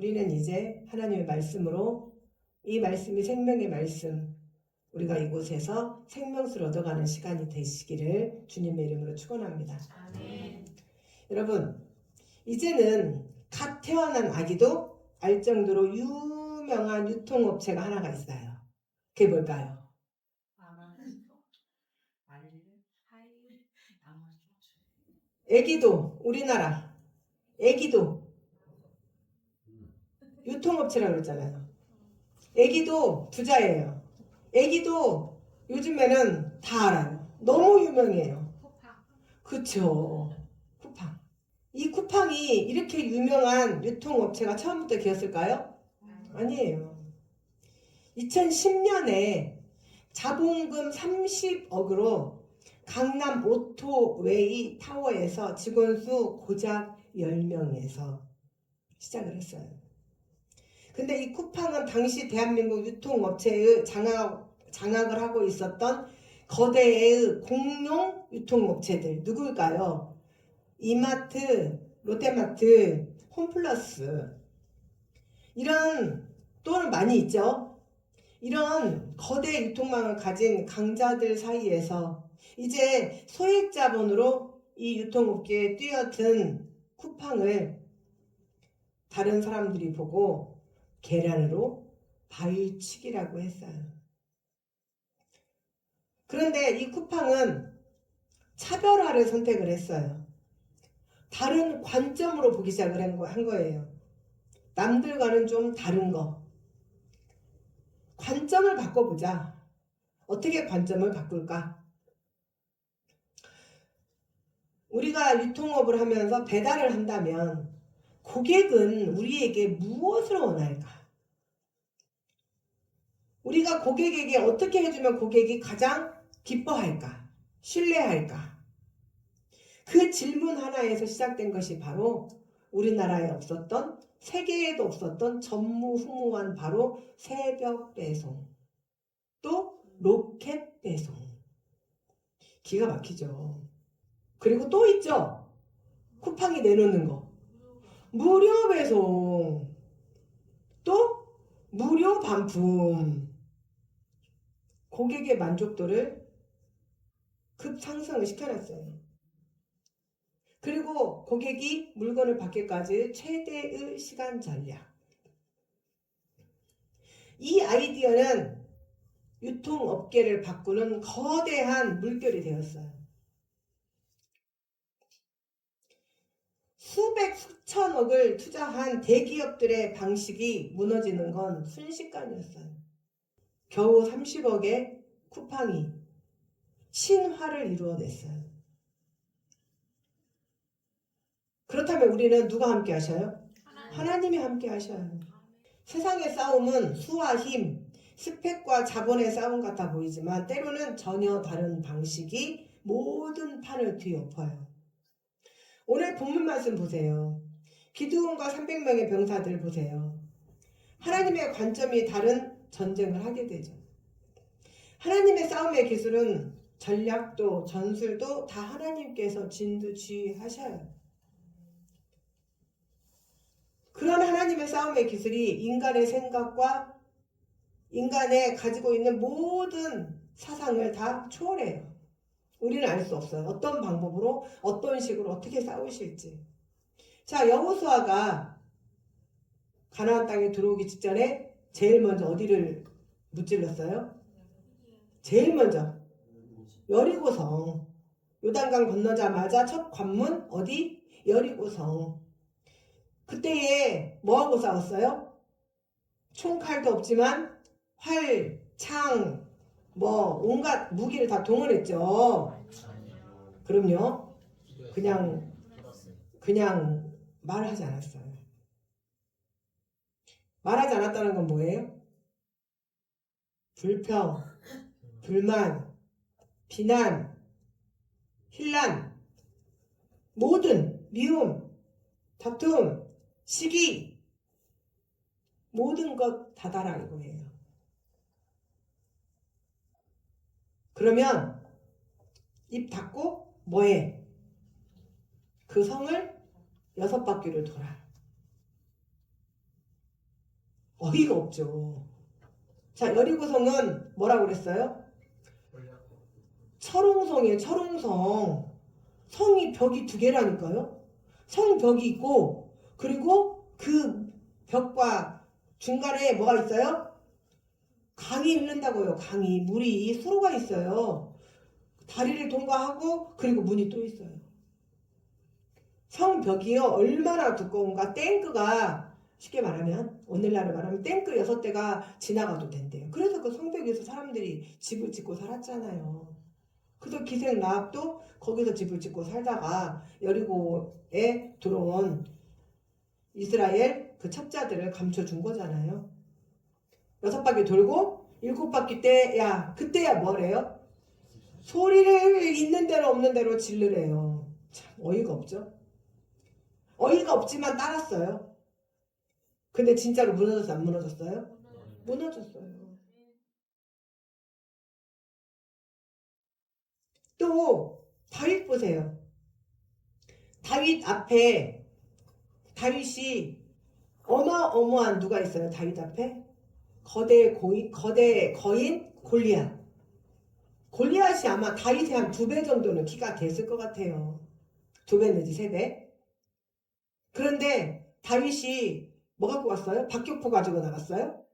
우리는 이제 하나님의 말씀으로 이 말씀이 생명의 말씀, 우리가 이곳에서 생명수를 얻어가는 시간이 되시기를 주님의 이름으로 축원합니다. 아멘. 여러분, 이제는 갓 태어난 아기도 알 정도로 유명한 유통업체가 하나가 있어요. 그게 뭘까요? 애기도, 우리나라 애기도 유통업체라고 그랬잖아요. 애기도 부자예요. 애기도 요즘에는 다 알아요. 너무 유명해요. 그쵸. 쿠팡. 이 쿠팡이 이렇게 유명한 유통업체가 처음부터 기었을까요? 아니에요. 2010년에 자본금 30억으로 강남 오토웨이 타워에서 직원 수 고작 10명에서 시작을 했어요. 근데 이 쿠팡은 당시 대한민국 유통업체의 장악을 하고 있었던 거대의 공용 유통업체들 누구일까요? 이마트, 롯데마트, 홈플러스 이런 또는 많이 있죠. 이런 거대 유통망을 가진 강자들 사이에서 이제 소액 자본으로 이 유통업계에 뛰어든 쿠팡을 다른 사람들이 보고 계란으로 발치기라고 했어요. 그런데 이 쿠팡은 차별화를 선택을 했어요. 다른 관점으로 보기 시작을 한 거예요. 남들과는 좀 다른 거. 관점을 바꿔보자. 어떻게 관점을 바꿀까? 우리가 유통업을 하면서 배달을 한다면 고객은 우리에게 무엇을 원할까? 우리가 고객에게 어떻게 해주면 고객이 가장 기뻐할까? 신뢰할까? 그 질문 하나에서 시작된 것이 바로 우리나라에 없었던, 세계에도 없었던 전무후무한 바로 새벽 배송, 또 로켓 배송. 기가 막히죠. 그리고 또 있죠. 쿠팡이 내놓는 거. 무료 배송, 또 무료 반품. 고객의 만족도를 급상승을 시켜놨어요. 그리고 고객이 물건을 받기까지 최대의 시간 전략. 이 아이디어는 유통업계를 바꾸는 거대한 물결이 되었어요. 수백 수천억을 투자한 대기업들의 방식이 무너지는 건 순식간이었어요. 겨우 30억의 쿠팡이 신화를 이루어냈어요. 그렇다면 우리는 누가 함께 하셔요? 하나님이 함께 하셔요. 세상의 싸움은 수와 힘, 스펙과 자본의 싸움 같아 보이지만 때로는 전혀 다른 방식이 모든 판을 뒤엎어요. 오늘 본문 말씀 보세요. 기드온과 300명의 병사들 보세요. 하나님의 관점이 다른 전쟁을 하게 되죠. 하나님의 싸움의 기술은 전략도 전술도 다 하나님께서 진두지휘하셔요. 그런 하나님의 싸움의 기술이 인간의 생각과 인간의 가지고 있는 모든 사상을 다 초월해요. 우리는 알 수 없어요. 어떤 방법으로 어떤 식으로 어떻게 싸우실지. 자, 여호수아가 가나안 땅에 들어오기 직전에 제일 먼저 어디를 무찔렀어요? 제일 먼저 여리고성. 요단강 건너자마자 첫 관문 어디? 여리고성. 그때에 뭐하고 싸웠어요? 총칼도 없지만 활, 창, 뭐 온갖 무기를 다 동원했죠. 그럼요. 그냥 말하지 않았어요. 말하지 않았다는 건 뭐예요? 불평, 불만, 비난, 혼란, 모든 미움, 다툼, 시기, 모든 것 다 달아 이거예요. 그러면 입 닫고 뭐해? 그 성을 6바퀴를 돌아. 어이가 없죠. 자, 여리고성은 뭐라고 그랬어요? 철옹성이에요. 철옹성. 성이 벽이 두 개라니까요. 성벽이 있고 그리고 그 벽과 중간에 뭐가 있어요? 강이 흐른다고요. 강이. 물이 수로가 있어요. 다리를 통과하고 그리고 문이 또 있어요. 성벽이요. 얼마나 두꺼운가. 탱크가 쉽게 말하면 오늘날을 말하면 탱크 6대가 지나가도 된대요. 그래서 그 성벽 위에서 사람들이 집을 짓고 살았잖아요. 그래서 기생 라합도 거기서 집을 짓고 살다가 여리고에 들어온 이스라엘 그 첩자들을 감춰준 거잖아요. 6바퀴 돌고 7바퀴 때야 그때야 뭐래요? 소리를 있는 대로 없는 대로 지르래요. 참 어이가 없죠. 어이가 없지만 따랐어요. 근데 진짜로 무너졌어요? 안 무너졌어요? 무너졌어요. 또 다윗 보세요. 다윗 앞에 다윗이 어마어마한 누가 있어요? 다윗 앞에 거대 거인 골리앗. 골리앗이 아마 다윗의 한 2배 정도는 키가 됐을 것 같아요. 2배 내지 3배. 그런데 다윗이 뭐 갖고 갔어요? 박격포 가지고 나갔어요?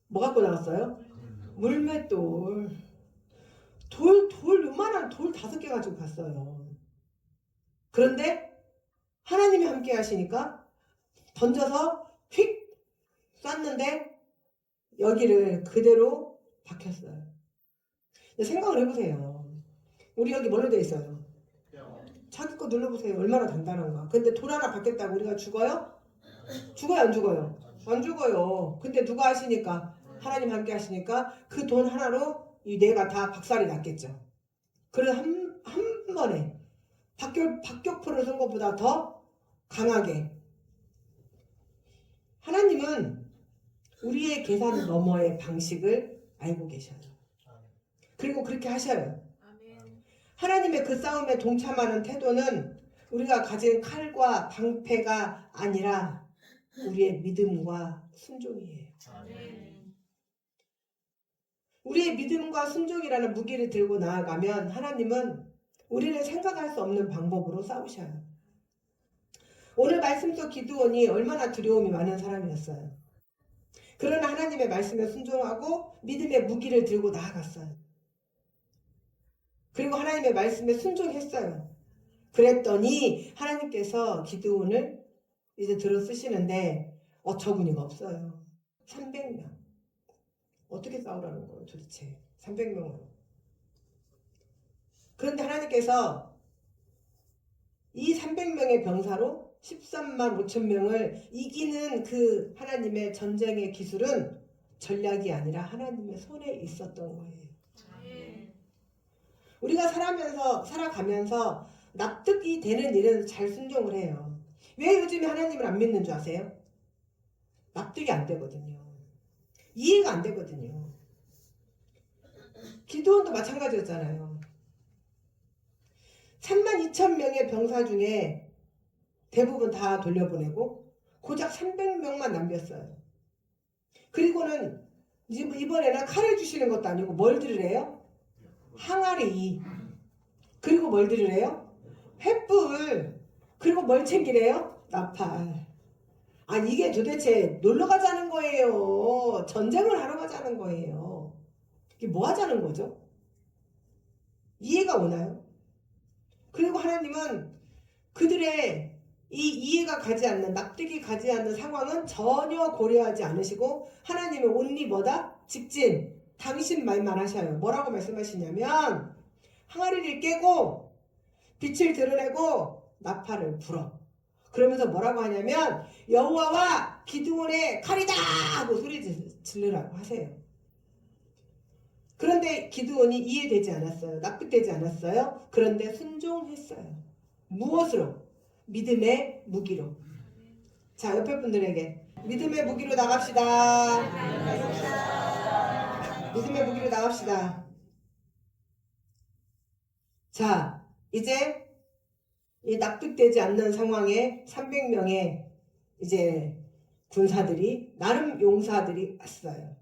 뭐 갖고 나갔어요? 물맷돌. 요만한 돌 5개 가지고 갔어요. 그런데 하나님이 함께 하시니까 던져서 휙 쐈는데 여기를 그대로 박혔어요. 생각을 해보세요. 우리 여기 뭘로 돼 있어요? 자기 거 눌러보세요. 얼마나 단단한가. 근데 돌 하나 박혔다고 우리가 죽어요? 죽어요 안 죽어요? 안 죽어요. 근데 누가 하시니까? 하나님 함께 하시니까 그 돈 하나로 이 뇌가 다 박살이 났겠죠. 그래서 한 번에 박격포를 쏜 것보다 더 강하게. 하나님은 우리의 계산 너머의 방식을 알고 계셔요. 그리고 그렇게 하셔요. 하나님의 그 싸움에 동참하는 태도는 우리가 가진 칼과 방패가 아니라 우리의 믿음과 순종이에요. 우리의 믿음과 순종이라는 무기를 들고 나아가면 하나님은 우리는 생각할 수 없는 방법으로 싸우셔요. 오늘 말씀 속 기드온이 얼마나 두려움이 많은 사람이었어요. 그러나 하나님의 말씀에 순종하고 믿음의 무기를 들고 나아갔어요. 그리고 하나님의 말씀에 순종했어요. 그랬더니 하나님께서 기드온을 이제 들어 쓰시는데 어처구니가 없어요. 300명. 어떻게 싸우라는 거예요 도대체 300명으로. 그런데 하나님께서 이 300명의 병사로 13만 5천 명을 이기는 그 하나님의 전쟁의 기술은 전략이 아니라 하나님의 손에 있었던 거예요. 우리가 살아가면서 납득이 되는 일은 잘 순종을 해요. 왜 요즘에 하나님을 안 믿는 줄 아세요? 납득이 안 되거든요. 이해가 안 되거든요. 기드온도 마찬가지였잖아요. 32,000명의 병사 중에 대부분 다 돌려보내고 고작 300명만 남겼어요. 그리고는 이번에는 칼을 주시는 것도 아니고 뭘 드리래요? 항아리. 그리고 뭘 드리래요? 횃불. 그리고 뭘 챙기래요? 나팔. 아니 이게 도대체 놀러 가자는 거예요? 전쟁을 하러 가자는 거예요? 이게 뭐 하자는 거죠? 이해가 오나요? 그리고 하나님은 그들의 이 이해가 가지 않는, 납득이 가지 않는 상황은 전혀 고려하지 않으시고 하나님은 온리 뭐다? 직진. 당신 말만 하셔요. 뭐라고 말씀하시냐면 항아리를 깨고 빛을 드러내고 나팔을 불어. 그러면서 뭐라고 하냐면 여호와와 기드온의 칼이다 하고 소리 지르라고 하세요. 그런데 기드온이 이해되지 않았어요. 납득되지 않았어요. 그런데 순종했어요. 무엇으로? 믿음의 무기로. 자, 옆에 분들에게 믿음의 무기로 나갑시다. 믿음의 무기로 나갑시다. 자, 이제 이 납득되지 않는 상황에 300명의 이제 군사들이 나름 용사들이 왔어요.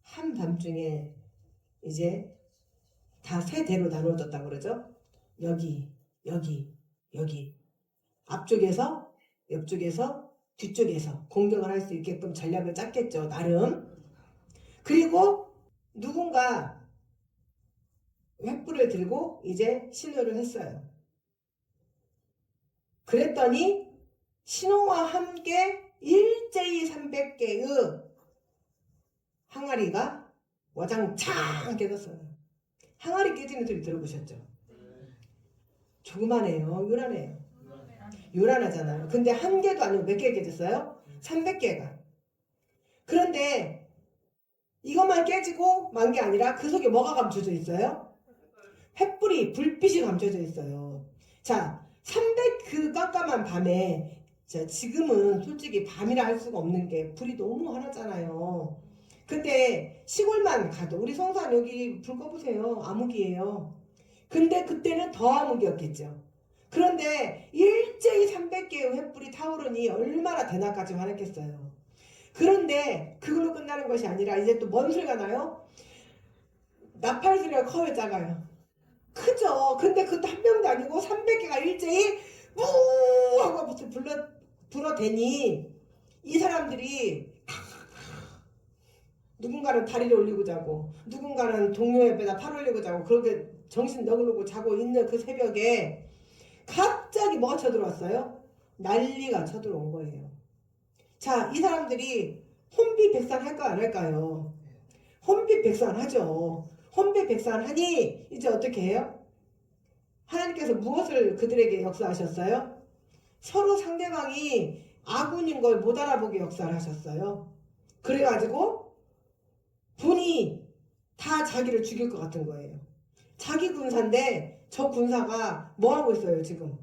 한밤중에 이제 다 세 대로 나눠졌다고 그러죠. 여기 앞쪽에서 옆쪽에서 뒤쪽에서 공격을 할 수 있게끔 전략을 짰겠죠. 나름. 그리고 누군가 횃불을 들고 이제 신호를 했어요. 그랬더니 신호와 함께 일제히 300개의 항아리가 와장창 깨졌어요. 항아리 깨지는 소리 들어보셨죠? 조그만해요. 요란해요. 요란하잖아요. 근데 한 개도 아니고 몇 개 깨졌어요? 300개가. 그런데 이것만 깨지고 만 게 아니라 그 속에 뭐가 감춰져 있어요? 횃불이, 불빛이 감춰져 있어요. 자, 300 그 깜깜한 밤에, 자, 지금은 솔직히 밤이라 할 수가 없는 게 불이 너무 환하잖아요. 근데 시골만 가도, 우리 성산 여기 불 꺼보세요. 암흑이에요. 근데 그때는 더 암흑이었겠죠. 그런데 일제히 300개의 횃불이 타오르니 얼마나 대낮까지 환했겠어요. 그런데 그걸로 끝나는 것이 아니라 이제 또 뭔 소리가 나요? 나팔 소리가 커요, 작아요? 크죠. 근데 그것도 한 명도 아니고 300개가 일제히 무 하고 불어대니 이 사람들이 누군가는 다리를 올리고 자고 누군가는 동료 옆에다 팔 올리고 자고 그렇게 정신 너그르고 자고 있는 그 새벽에 갑자기 뭐가 쳐들어왔어요? 난리가 쳐들어온 거예요. 자, 이 사람들이 혼비백산할까 안 할까요? 혼비백산하죠. 혼비백산하니 이제 어떻게 해요? 하나님께서 무엇을 그들에게 역사하셨어요? 서로 상대방이 아군인 걸 못 알아보게 역사를 하셨어요. 그래가지고 분이 다 자기를 죽일 것 같은 거예요. 자기 군사인데 저 군사가 뭐 하고 있어요 지금?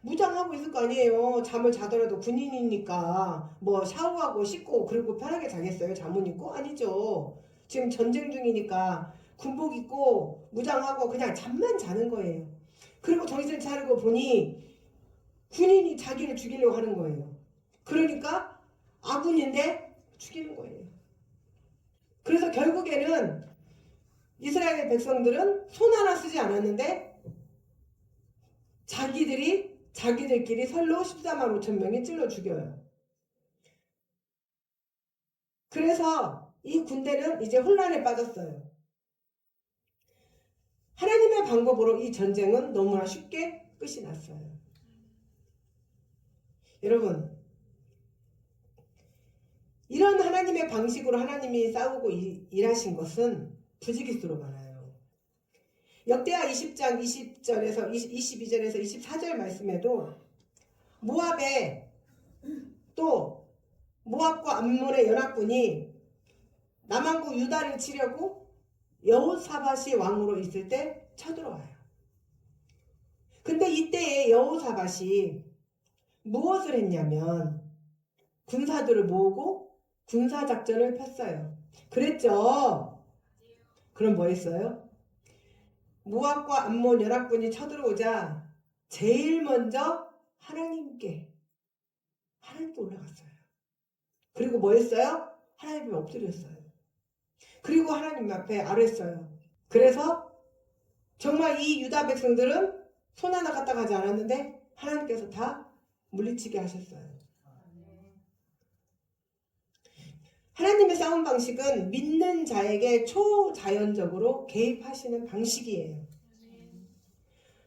무장하고 있을 거 아니에요. 잠을 자더라도 군인이니까 뭐 샤워하고 씻고 그리고 편하게 자겠어요? 잠은 입고? 아니죠. 지금 전쟁 중이니까 군복 입고 무장하고 그냥 잠만 자는 거예요. 그리고 정신을 차리고 보니 군인이 자기를 죽이려고 하는 거예요. 그러니까 아군인데 죽이는 거예요. 그래서 결국에는 이스라엘 백성들은 손 하나 쓰지 않았는데 자기들끼리 설로 14만 5천 명이 찔러 죽여요. 그래서 이 군대는 이제 혼란에 빠졌어요. 하나님의 방법으로 이 전쟁은 너무나 쉽게 끝이 났어요. 여러분, 이런 하나님의 방식으로 하나님이 싸우고 일하신 것은 부지기수로 많아요. 역대하 20장 20절에서 22절에서 24절 말씀에도 모압에 또 모압과 암몬의 연합군이 남왕국 유다를 치려고 여호사밧이 왕으로 있을 때 쳐들어와요. 근데 이때에 여호사밧이 무엇을 했냐면 군사들을 모으고 군사작전을 폈어요. 그랬죠? 그럼 뭐 했어요? 모압과 암몬 연합군이 쳐들어오자 제일 먼저 하나님께 올라갔어요. 그리고 뭐 했어요? 하나님 앞에 엎드렸어요. 그리고 하나님 앞에 아뢰었어요. 그래서 정말 이 유다 백성들은 손 하나 갖다 가지 않았는데 하나님께서 다 물리치게 하셨어요. 하나님의 싸움 방식은 믿는 자에게 초자연적으로 개입하시는 방식이에요.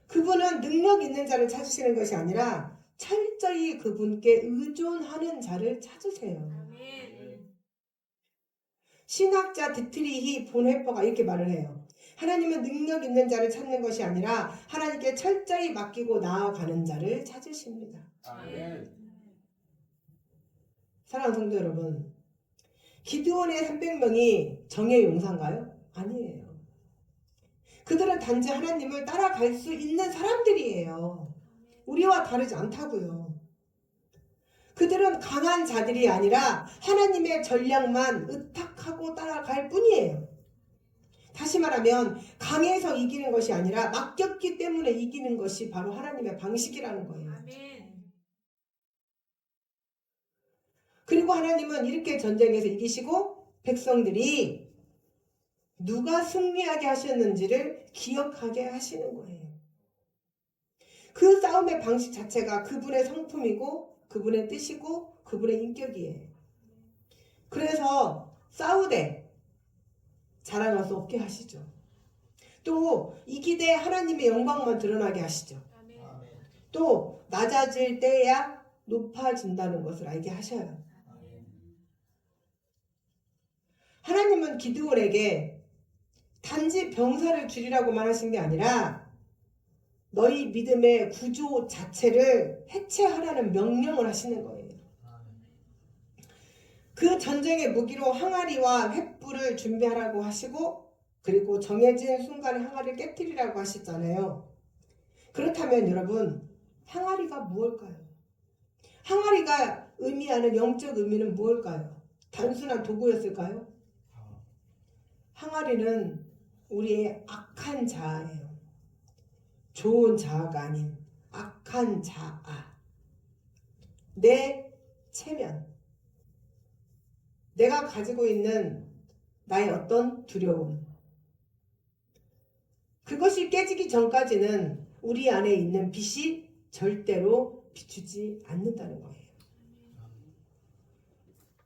그분은 능력 있는 자를 찾으시는 것이 아니라 철저히 그분께 의존하는 자를 찾으세요. 신학자 디트리히 본헤퍼가 이렇게 말을 해요. 하나님은 능력 있는 자를 찾는 것이 아니라 하나님께 철저히 맡기고 나아가는 자를 찾으십니다. 아멘. 사랑하는 성도 여러분, 기드온의 300명이 정의 용사인가요? 아니에요. 그들은 단지 하나님을 따라갈 수 있는 사람들이에요. 우리와 다르지 않다고요. 그들은 강한 자들이 아니라 하나님의 전략만 의탁하고 따라갈 뿐이에요. 다시 말하면 강해서 이기는 것이 아니라 맡겼기 때문에 이기는 것이 바로 하나님의 방식이라는 거예요. 아멘. 그리고 하나님은 이렇게 전쟁에서 이기시고 백성들이 누가 승리하게 하셨는지를 기억하게 하시는 거예요. 그 싸움의 방식 자체가 그분의 성품이고 그분의 뜻이고 그분의 인격이에요. 그래서 싸우되 자랑할 수 없게 하시죠. 또 이기되 하나님의 영광만 드러나게 하시죠. 또 낮아질 때야 높아진다는 것을 알게 하셔요. 하나님은 기드온에게 단지 병사를 줄이라고만 하신 게 아니라 너희 믿음의 구조 자체를 해체하라는 명령을 하시는 거예요. 그 전쟁의 무기로 항아리와 횃불을 준비하라고 하시고 그리고 정해진 순간에 항아리를 깨뜨리라고 하셨잖아요. 그렇다면 여러분, 항아리가 무엇일까요? 항아리가 의미하는 영적 의미는 무엇일까요? 단순한 도구였을까요? 항아리는 우리의 악한 자아예요. 좋은 자아가 아닌 악한 자아. 내 체면. 내가 가지고 있는 나의 어떤 두려움. 그것이 깨지기 전까지는 우리 안에 있는 빛이 절대로 비추지 않는다는 거예요.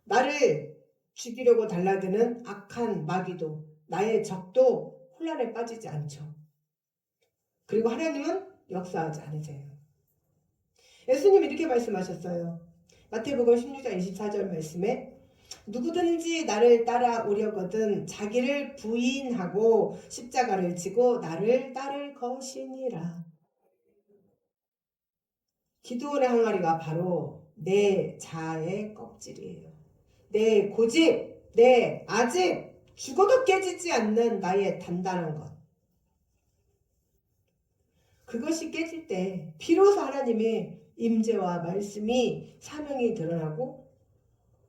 나를 죽이려고 달라드는 악한 마귀도 나의 적도 혼란에 빠지지 않죠. 그리고 하나님은 역사하지 않으세요. 예수님이 이렇게 말씀하셨어요. 마태복음 16장 24절 말씀에 누구든지 나를 따라오려거든 자기를 부인하고 십자가를 지고 나를 따를 것이니라. 기드온의 항아리가 바로 내 자아의 껍질이에요. 내 고집, 내 아집, 죽어도 깨지지 않는 나의 단단한 것. 그것이 깨질 때 비로소 하나님의 임재와 말씀이 사명이 드러나고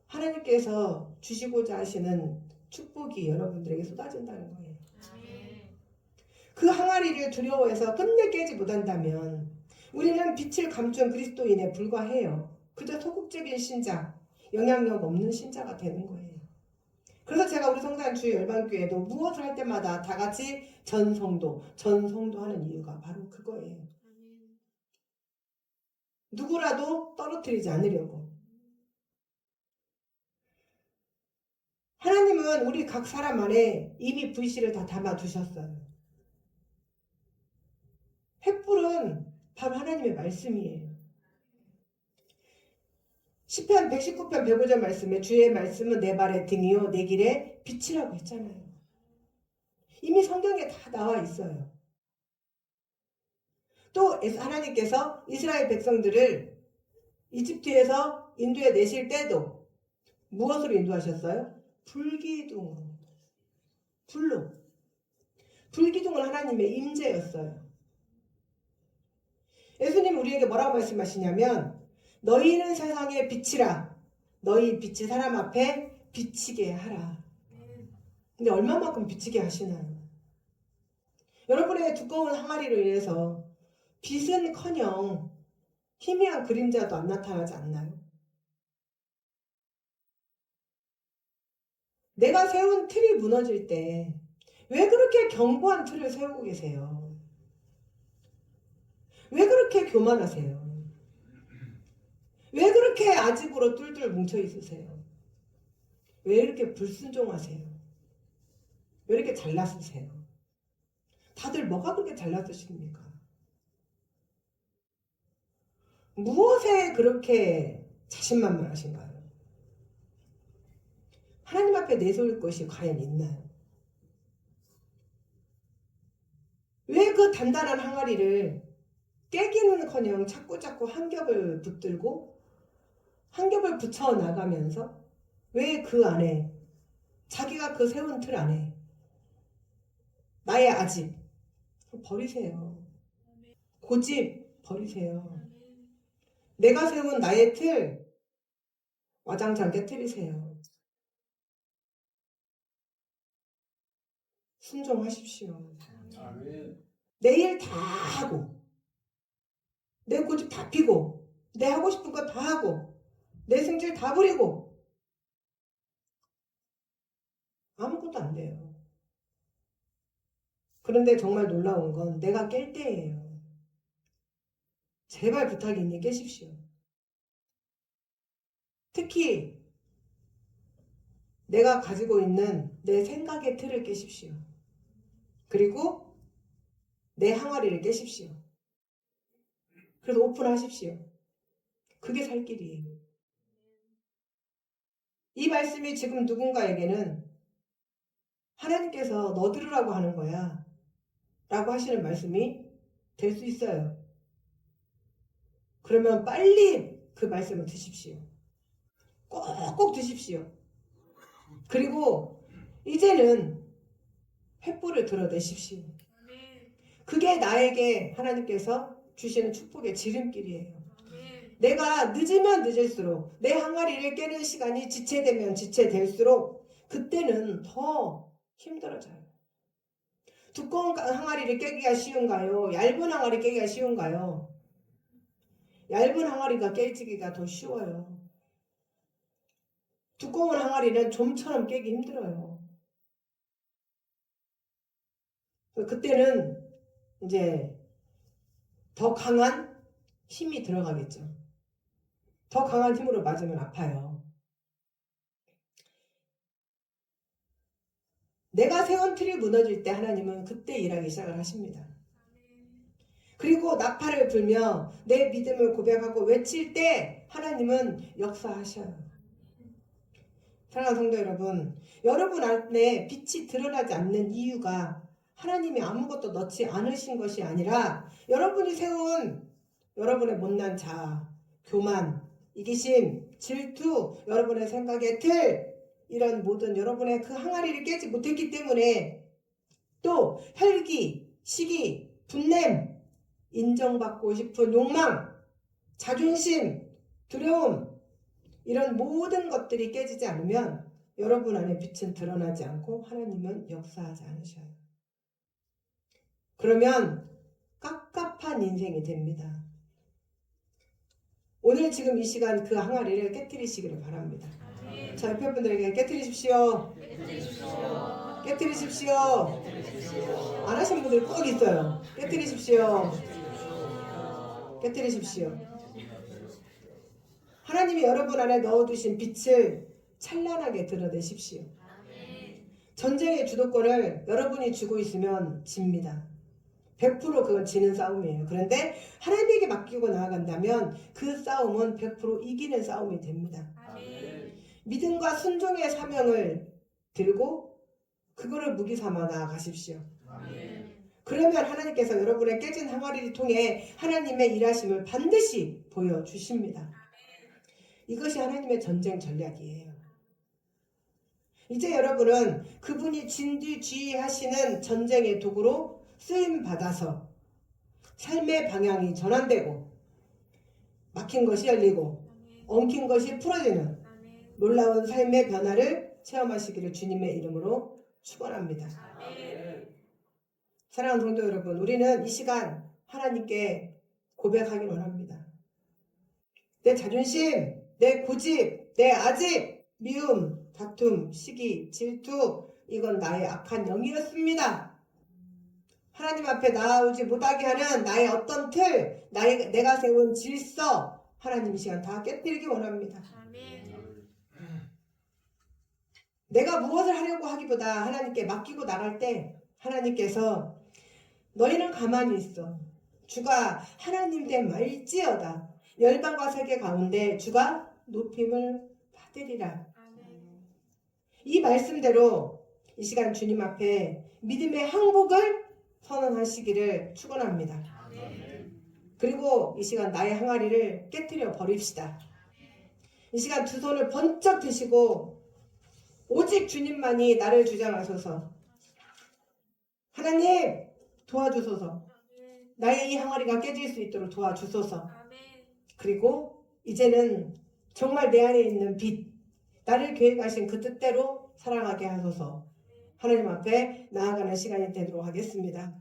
하나님께서 주시고자 하시는 축복이 여러분들에게 쏟아진다는 거예요. 그 항아리를 두려워해서 끝내 깨지 못한다면 우리는 빛을 감춘 그리스도인에 불과해요. 그저 소극적인 신자, 영향력 없는 신자가 되는 거예요. 그래서 제가 우리 성산주의 열방교회도 무엇을 할 때마다 다 같이 전성도 하는 이유가 바로 그거예요. 누구라도 떨어뜨리지 않으려고. 하나님은 우리 각 사람 안에 이미 불씨를 다 담아두셨어요. 횃불은 바로 하나님의 말씀이에요. 시편 119편 105절 말씀에 주의 말씀은 내 발의 등이요 내 길의 빛이라고 했잖아요. 이미 성경에 다 나와 있어요. 또 하나님께서 이스라엘 백성들을 이집트에서 인도에 내실 때도 무엇으로 인도하셨어요? 불기둥으로. 불로. 불기둥은 하나님의 임재였어요. 예수님 우리에게 뭐라고 말씀하시냐면 너희는 세상의 빛이라 너희 빛이 사람 앞에 비치게 하라. 근데 얼마만큼 비치게 하시나요? 여러분의 두꺼운 항아리로 인해서 빛은커녕 희미한 그림자도 안 나타나지 않나요? 내가 세운 틀이 무너질 때 왜 그렇게 견고한 틀을 세우고 계세요? 왜 그렇게 교만하세요? 왜 그렇게 아집으로 뚫뚫 뭉쳐 있으세요? 왜 이렇게 불순종하세요? 왜 이렇게 잘났으세요? 다들 뭐가 그렇게 잘났으십니까? 무엇에 그렇게 자신만만하신가요? 하나님 앞에 내세울 것이 과연 있나요? 왜 그 단단한 항아리를 깨기는커녕 자꾸자꾸 한 겹을 붙들고 한 겹을 붙여 나가면서 왜 그 안에 자기가 그 세운 틀 안에 나의 아집 버리세요. 고집 버리세요. 내가 세운 나의 틀 와장창 깨뜨리세요. 순종하십시오. 내 일 다 하고 내 고집 다 피고 내 하고 싶은 거 다 하고 내 승질 다 부리고 아무것도 안 돼요. 그런데 정말 놀라운 건 내가 깰 때예요. 제발 부탁이니 깨십시오. 특히 내가 가지고 있는 내 생각의 틀을 깨십시오. 그리고 내 항아리를 깨십시오. 그래서 오픈하십시오. 그게 살 길이에요. 이 말씀이 지금 누군가에게는 하나님께서 너 들으라고 하는 거야 라고 하시는 말씀이 될 수 있어요. 그러면 빨리 그 말씀을 드십시오. 꼭꼭 드십시오. 그리고 이제는 횃불을 드러내십시오. 그게 나에게 하나님께서 주시는 축복의 지름길이에요. 내가 늦으면 늦을수록 내 항아리를 깨는 시간이 지체되면 지체될수록 그때는 더 힘들어져요. 두꺼운 항아리를 깨기가 쉬운가요? 얇은 항아리 깨기가 쉬운가요? 얇은 항아리가 깨지기가 더 쉬워요. 두꺼운 항아리는 좀처럼 깨기 힘들어요. 그때는 이제 더 강한 힘이 들어가겠죠. 더 강한 힘으로 맞으면 아파요. 내가 세운 틀이 무너질 때 하나님은 그때 일하기 시작을 하십니다. 그리고 나팔을 불며 내 믿음을 고백하고 외칠 때 하나님은 역사하셔요. 사랑하는 성도 여러분, 여러분 안에 빛이 드러나지 않는 이유가 하나님이 아무것도 넣지 않으신 것이 아니라 여러분이 세운 여러분의 못난 자아, 교만, 이기심, 질투, 여러분의 생각의 틀, 이런 모든 여러분의 그 항아리를 깨지 못했기 때문에 또 혈기, 시기, 분냄, 인정받고 싶은 욕망, 자존심, 두려움, 이런 모든 것들이 깨지지 않으면 여러분 안에 빛은 드러나지 않고 하나님은 역사하지 않으셔요. 그러면 깝깝한 인생이 됩니다. 오늘 지금 이 시간 그 항아리를 깨트리시기를 바랍니다. 자, 옆에 분들에게 깨트리십시오. 깨트리십시오. 안 하신 분들 꼭 있어요. 깨트리십시오. 깨트리십시오. 하나님이 여러분 안에 넣어두신 빛을 찬란하게 드러내십시오. 전쟁의 주도권을 여러분이 쥐고 있으면 집니다. 100% 그건 지는 싸움이에요. 그런데 하나님에게 맡기고 나아간다면 그 싸움은 100% 이기는 싸움이 됩니다. 믿음과 순종의 사명을 들고 그거를 무기 삼아 나아가십시오. 그러면 하나님께서 여러분의 깨진 항아리를 통해 하나님의 일하심을 반드시 보여주십니다. 이것이 하나님의 전쟁 전략이에요. 이제 여러분은 그분이 진두지휘하시는 전쟁의 도구로 쓰임받아서 삶의 방향이 전환되고 막힌 것이 열리고 엉킨 것이 풀어지는 놀라운 삶의 변화를 체험하시기를 주님의 이름으로 축원합니다. 사랑하는 성도 여러분, 우리는 이 시간 하나님께 고백하길 원합니다. 내 자존심, 내 고집, 내 아집, 미움, 다툼, 시기, 질투, 이건 나의 악한 영이었습니다. 하나님 앞에 나아오지 못하게 하는 나의 어떤 틀, 내가 세운 질서, 하나님 이 시간 다 깨뜨리기 원합니다. 내가 무엇을 하려고 하기보다 하나님께 맡기고 나갈 때 하나님께서 너희는 가만히 있어. 주가 하나님 된 말지어다. 열방과 세계 가운데 주가 높임을 받으리라. 이 말씀대로 이 시간 주님 앞에 믿음의 항복을 선언하시기를 축원합니다. 그리고 이 시간 나의 항아리를 깨트려 버립시다. 이 시간 두 손을 번쩍 드시고 오직 주님만이 나를 주장하소서. 하나님 도와주소서. 나의 이 항아리가 깨질 수 있도록 도와주소서. 그리고 이제는 정말 내 안에 있는 빛, 나를 계획하신 그 뜻대로 살아가게 하소서. 하나님 앞에 나아가는 시간이 되도록 하겠습니다.